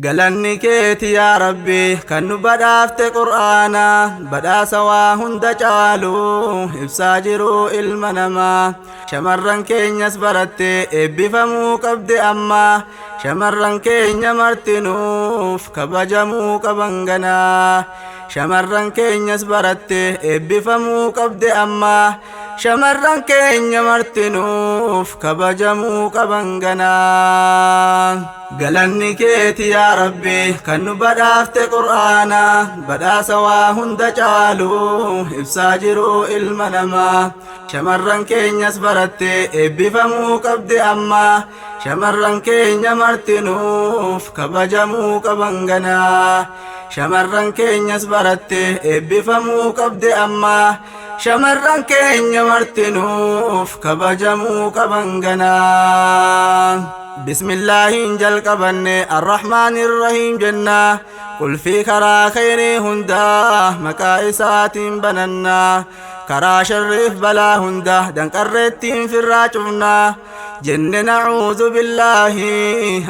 galanni keeti yaa rabbi kan nu badhaafte qur'aana badhaasa waa hunda caalu ibsaa jiru ilma namaa shamarran keenyas baratte eebbifamuu qabde amma shamarran keenya martinuuf kabajamuu qaban ganaa shamarran keenyas baratte eebbifamuu qabde amma shamarran keenya martinuuf kabajamuu qaban ganaa galanni keeti yaa rabbi kan nu badhaafte qur'aana badhaasa waa hunda caalu ibsaa jiru ilma namaa shamarran keenyas baratte eebbifamuu qabde amma shamarran keenya martinuuf kabajamuu qaban ganaa shamarran keenyas baratte eebbifamuu qabde amma shamarran keenya martinuuf kabajamuu qaban ganaa بسم الله انجل قبن الرحمن الرحيم جنة قل في كرا خير هندا مكائسات بننا كرا شرف بلا هندا دنقرت في الراجعنا جنة نعوذ بالله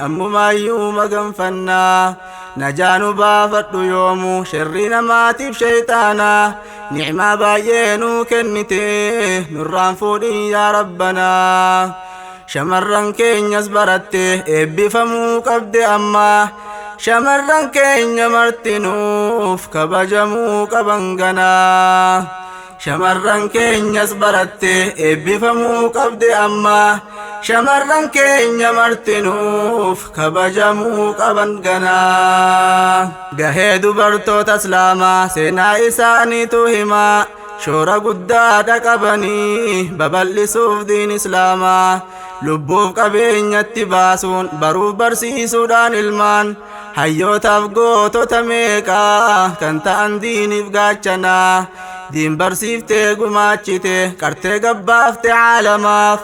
أم ما يوم غنفنا نجان بافت يوم شرنا ما تب شيطانا نعم باينو كنته نران فودي يا ربنا shamarran keenyas baratte eebbifamuu qabde amma shamarran keenya martinuuf kabajamuu qaban ganaa shamarran keenyas baratte eebbifamuu qabde amma shamarran keenya martinuuf kabajamuu qaban ganaa gahee dubartoota islaamaa seenaa isaaniitu himaa shoora guddaadha qabanii babal'isuuf diin islaamaa lubbuuf qabeenyatti baasuun baruuf barsiisuudhaan ilmaan hayyootaaf gootota meeqaa kan ta'an diiniif gaachanaa diin barsiiftee gumaachite qartee gabbaafte caalamaaf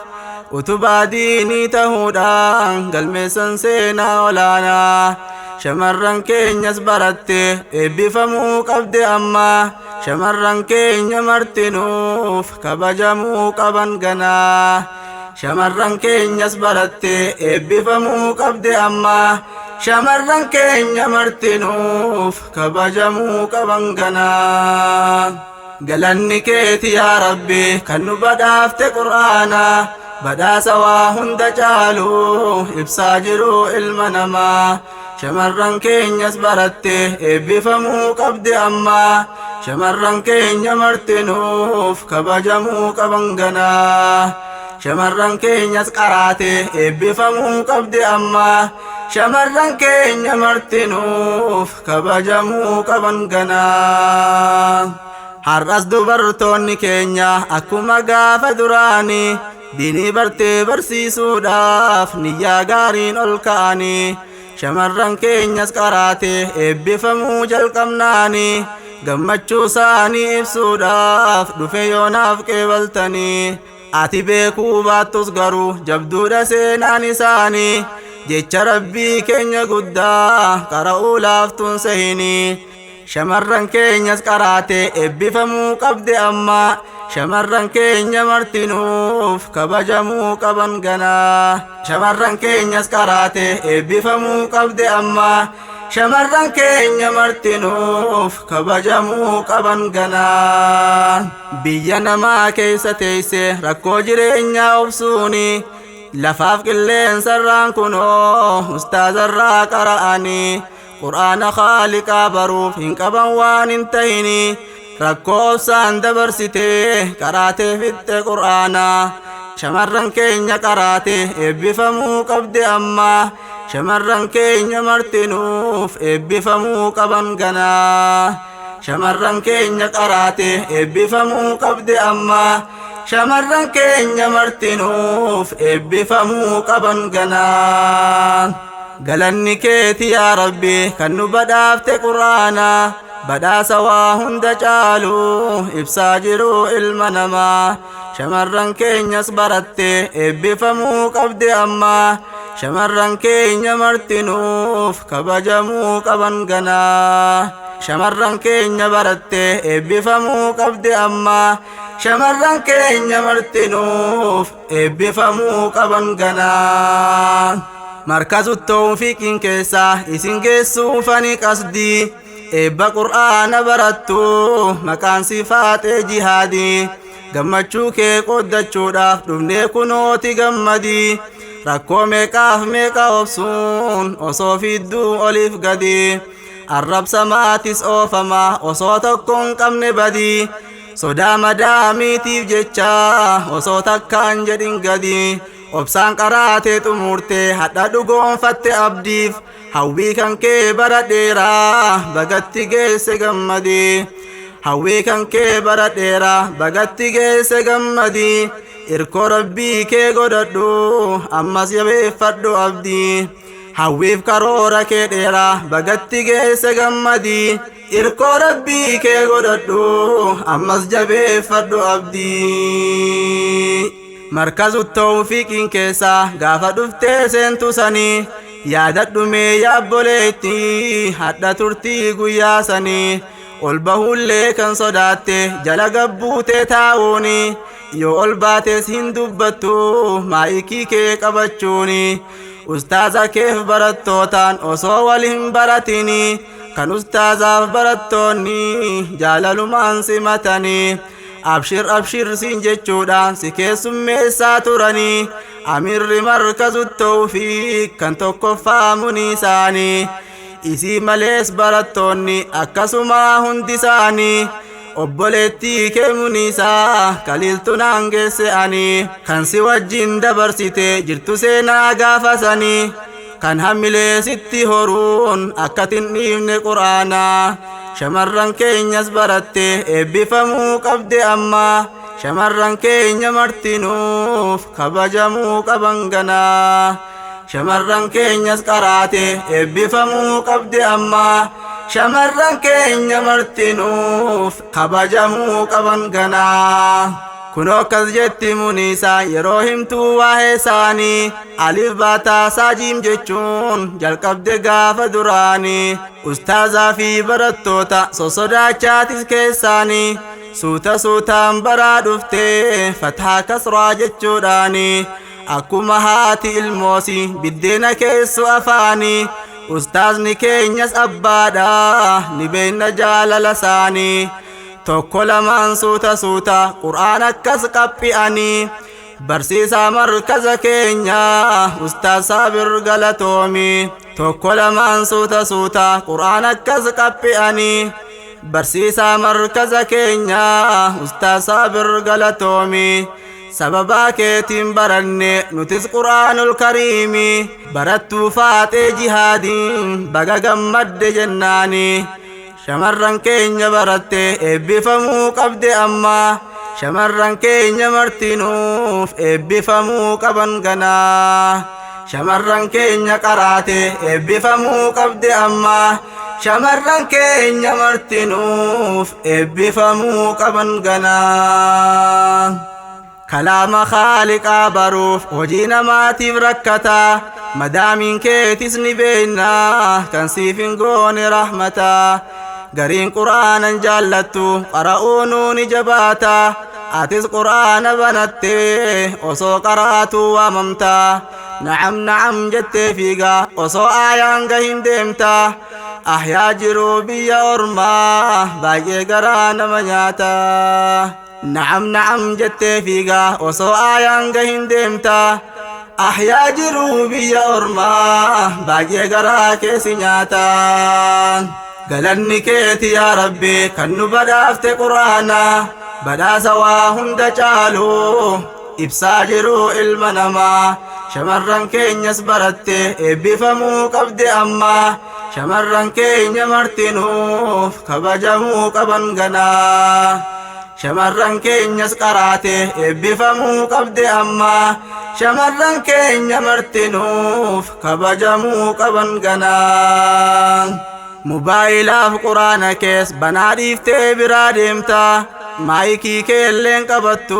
utubaa diinii ta'uudhaan galmeessan seenaa olaanaa shamarran keenyas baratte eebbifamuu qabde amma shamarran keenya martinuuf kabajamuu qaban ganaa shamarran keenyas baratte eebbifamuu qabde amma shamarran keenya martinuuf kabajamuu qaban ganaa galanni keeti yaa rabbi kan nu badhaafte qur'aana badhaasa waa hunda caalu ibsaa jiru ilma namaa shamarran keenyas baratte eebbifamuu qabde amma shamarran keenya martinuuf kabajamuu qaban ganaa shamarran keenyas qaraate eebbifamuu qabde amma shamarran keenya martinuuf kabajamuu qaban ganaa har'as dubartoonni keenya akkuma gaafa duraanii diinii bartee barsiisuudhaaf niyyaa gaariin ol ka'anii shamarran keenyas qaraate eebbifamuu jalqabnaanii gammachuu isaanii ibsuudhaaf dhufe yoonaaf qeebaltanii ati beekuu baattus garuu jabduudha seenaan isaanii jecha rabbii keenya guddaa qara'uu laaftuun sehinii shamarran keenyas qaraate eebbifamuu qabde amma shamarran keenya martinuuf kabajamuu qaban ganaa shamarran keenyas qaraate eebbifamuu qabde amma shamarran keenya martinuuf kabajamuu qaban ganaa biyya namaa keessa teeyse rakkoo jireenyaa obsuuni lafaaf qilleensarraan kunoo ustaazarraa qara'anii qur'aana khaaliqaa baruuf hin qaban waan hin ta'ini rakkoo obsaan dabarsitee qaraatee fixxe qur'aana shamarran keenya qaraate eebbifamuu qabde amma shamarran keenya martinuuf eebbifamuu qaban ganaa shamarran keenya qaraate eebbifamuu qabde amma shamarran keenya martinuuf eebbifamuu qaban ganaa galanni keeti yaa rabbi kan nu badhaafte qur'aana badhaasa waa hunda caalu ibsaa jiru ilma namaa shamarran keenyas baratte eebbifamuu qabde amma shamarran keenya martinuuf kabajamuu qaban ganaa shamarran keenya barattee eebbifamuu qabdi amma shamarran keenya martinuuf eebbifamuu qaban ganaa markazu tawfiiqiin keessa isin geessuufani qasdii eebba qur'aana barattu maqaan sifaatee jihaadii gammachuu kee qoddachuudhaaf dhufnee kunooti gammadii rakkoo meeqaaf meeqa obsuun osoo fidduu oliif gadi arrabsa maatis oofama osoo tokkoon qabne badii sodaa madaamiitiif jecha osoo takkaan jedhin gadi obsaan qaraatee xumurtee hadha dhugoonfatte abdiif hawwii kan kee bara dheeraa bagatti geesse gammadii hawwii kan kee bara dheeraa bagatti geesse gammadii irkoo rabbii kee godhadhu ammas jabeeffadhu abdii hawwiif karoora kee dheeraa bagatti geesse gammadii irkoo rabbii kee godhadhu ammas jabeeffadhu abdii markazu tawfiiqiin keessa gaafa dhuftee seentu sanii yaadadhu mee yaabboleetti hadha turtii guyyaa sanii ol bahullee kan sodaatte jala gabbuutee taa'uuni yoo ol baates hin dubbattu maayikii kee qabachuuni ustaaza keef barattootaan osoo wal hin baratini kan ustaazaaf barattoonni jaalalumaan simatanii abshir abshir siin jechuudhaan si keessummeessaa turanii amirri markazu tawfiiq kan tokkoffaa muniisaanii isii malees barattoonni akkasuma hundi isaanii obboleettii kee muniisaa kaliiltunaan geesse ani kan si wajjin dabarsite jirtu seenaa gaafasanii kan hammilee sitti horuun akkatin dhiifne qur'aanaa shamarran keenyas baratte eebbifamuu qabde amma shamarran keenya martinuuf kabajamuu qaban ganaa shamarran keenyas qaraate eebbifamuu qabde amma shamarran keenya martinuuf kabajamuu qaban ganaa kunoo akkas jetti muniisaa yeroo himtuu waa'ee isaanii alif baataa saajiim jechuun jalqabde gaafa duraanii ustaazaa fi barattoota sosodaachaatis keessaanii suuta suutaan baraa dhuftee fataa kasraa jechuudhaanii akkuma haati ilmoosi biddeena keessu afaanii ustaazni keenyas abbaadha ni beekna jaalala isaanii tokko lamaan suuta suuta qur'aan akkas qaphi'anii barsiisaa markaza keenya ustaaz saabir galatoomi tokko lamaan suuta suuta qur'aan akkas qaphi'anii barsiisaa markaza keenya ustaaz saabir galatoomi sababaa keetiin baranne nutis qur'aanul kariimi barattuu faatee jihaadiin baga gammadde jennaani shamarran keenya baratte eebbifamuu qabde amma shamarran keenya martinuuf eebbifamuu qaban ganaa shamarran keenya qaraate eebbifamuu qabde amma shamarran keenya martinuuf eebbifamuu qaban ganaa kalaama khaaliqaa baruuf hojii namaatiif rakkataa madaamiin keetis ni beeknaa kan siif hin goone rahmataa gariin qur'aanan jaallattu qara'uunuu ni jabaataa atis qur'aana banattee osoo qaraatuu waamamtaa na'am na'am jettee fiigaa osoo aayaan gahin deemtaa ahyaa jiruu biyya ormaa baay'ee garaa nama nyaataa na'am na'am jettee fiigaa osoo aayaan gahin deemtaa ahyaa jiruu biyya ormaa baay'ee garaa keessi nyaataa galanni keeti yaa rabbi kan nu badhaafte qur'aana badhaasa waa hunda caalu ibsaa jiruu ilma namaa shamarran keenyas baratte eebbifamuu qabde amma shamarran keenya martinuuf kabajamuu qaban ganaa shamarran keenyas qaraate eebbifamuu qabde amma shamarran keenya martinuuf kabajamuu qaban ganaa mubaayilaaf quraana kees banaa dhiiftee biraa deemtaa maayikii keelleen qabattu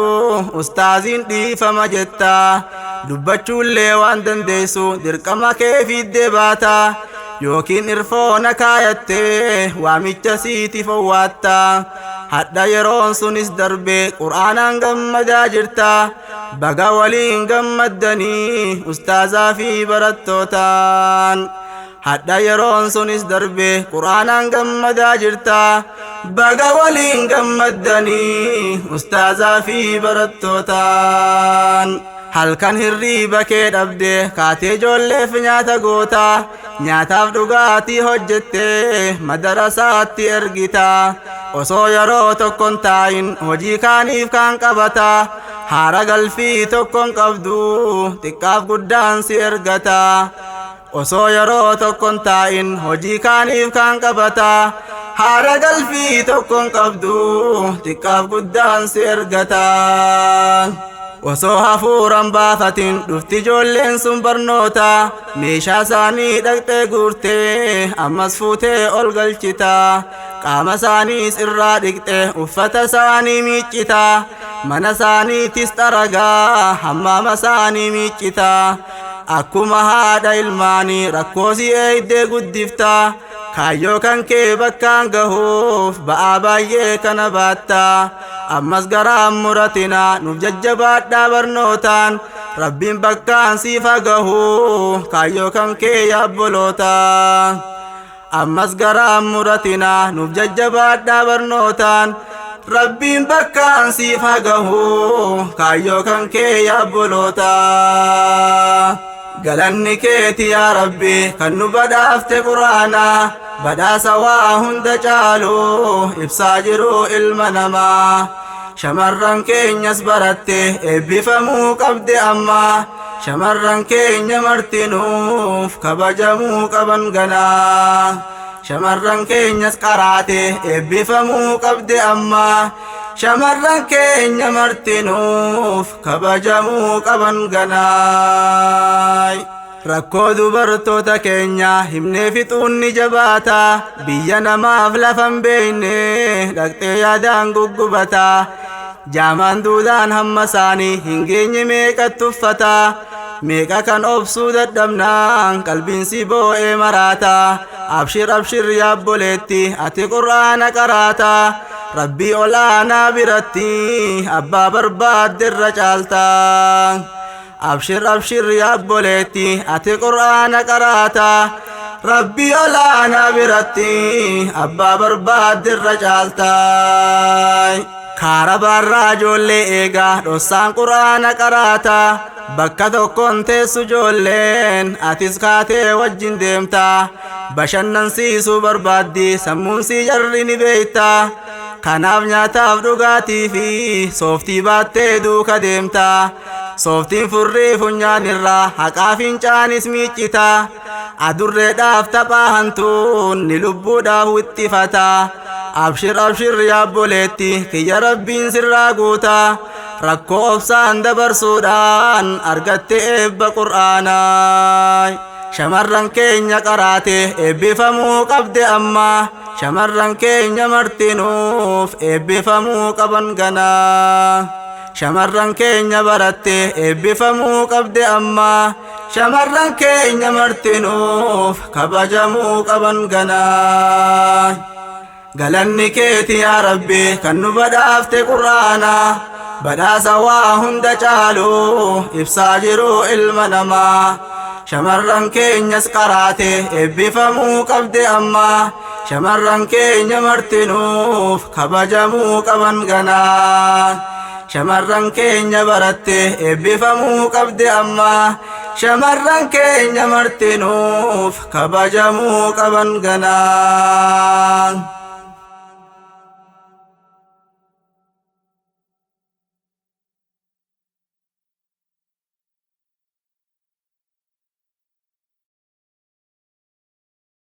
ustaaziin dhiifama jettaa dubbachuullee waan dandeessu dirqama kee fiiddee baataa yookiin irfoona kaayattee waamicha siiti fowwaatta hadha yeroon sunis darbe qur'aanaan gammadaa jirta baga waliin gammaddanii ustaazaa fi barattootaan hadha yeroon sunis darbe qur'aanaan gammadaa jirta baga waliin gammaddanii ustaazaa fi barattootaan halkan hirriiba kee dhabde kaatee ijoolleef nyaata goota nyaataaf dhugaatii hojjette madarasaatti ergita osoo yeroo tokkon taa'in hojii kaaniif kaan qabata haara galfii tokkon qabdu xiqqaaf guddaan si ergata osoo yeroo tokkon taa'in hojii kaaniif kaan qabata haara galfii tokkon qabdu xiqqaaf guddaan si ergata osoo hafuuran baafatin dhufti ijoolleen sun barnoota meeshaa isaanii dhaqxee guurtee ammas fuutee ol galchita qaama isaaniis irraa dhiqxe uffata isaanii miiccita mana isaaniitis xaragaa hammaama isaanii miiccita akkuma haadha ilmaanii rakkoo si eegdee guddifta kaayyoo kan kee bakkaan gahuuf ba'aa baay'ee kana baatta ammas garaan muratina nuuf jajjabaadhaa barnootaan rabbiin bakkaan siif gahu kaayyoo kan kee yaabboloota ammas garaan muratina nuuf jajjabaadhaa barnootaan rabbiin bakkaan siif gahu kaayyoo kan kee yaabboloota galanni keeti yaa rabbi kan nu badhaafte quraana badhaasa waa hunda caalu ibsaa jiru ilma namaa shamarran keenyas baratte eebbifamuu qabde amma shamarran keenya martinuuf kabajamuu qaban ganaa shamarran keenyas qaraate eebbifamuu qabde amma shamarran keenya martinuuf kabajamuu qaban ganaay rakkoo dubartoota keenya himnee fixuun ni jabaata biyya namaaf lafan beeyne dhaqxee yaadaan guggubata jaamaan duudaan hamma isaanii hin geenye meeqatti uffata meeqa kan obsuu dadhabnaan qalbiinsi boo'ee maraata abshir abshir yaabboleetti ati qur'aana qaraata rabbii olaanaa biratti abbaa barbaadderra caalta abshir abshir yaabboleetti ati qur'aana qaraata rabbii olaanaa biratti abbaa barbaadderra caalta kaara barraa ijoollee eegaa dhossaan qur'aana qaraata bakka tokkon teessu ijoolleen atis kaatee wajjin deemta bashannansiisuu barbaaddi sammuun si jarri ni beeyta kanaaf nyaataaf dhugaatii fi sooftii baattee duuka deemta sooftiin furrii funyaanirraa haqaa fincaanis miiccita adurreedhaaf taphaa hantuun ni lubbuudhaaf wixxifata abshir abshir yaabboleetti kiyya rabbiin sirraa guuta rakkoo obsaan dabarsuudhaan argatte eebba qur'aanaa shamarran keenya qaraate eebbifamuu qabde amma shamarran keenya martinuuf eebbifamuu qaban ganaa shamarran keenya baratte eebbifamuu qabde amma shamarran keenya martinuuf kabajamuu qaban ganaa galanni keeti yaa rabbi kan nu badhaafte qur'aana badhaasa waa hunda caalu ibsaa jiru ilma namaa shamarran keenyas qaraate eebbifamuu qabde amma shamarran keenya martinuuf kabajamuu qaban ganaa shamarran keenya baratte eebbifamuu qabde amma shamarran keenya martinuuf kabajamuu qaban ganaa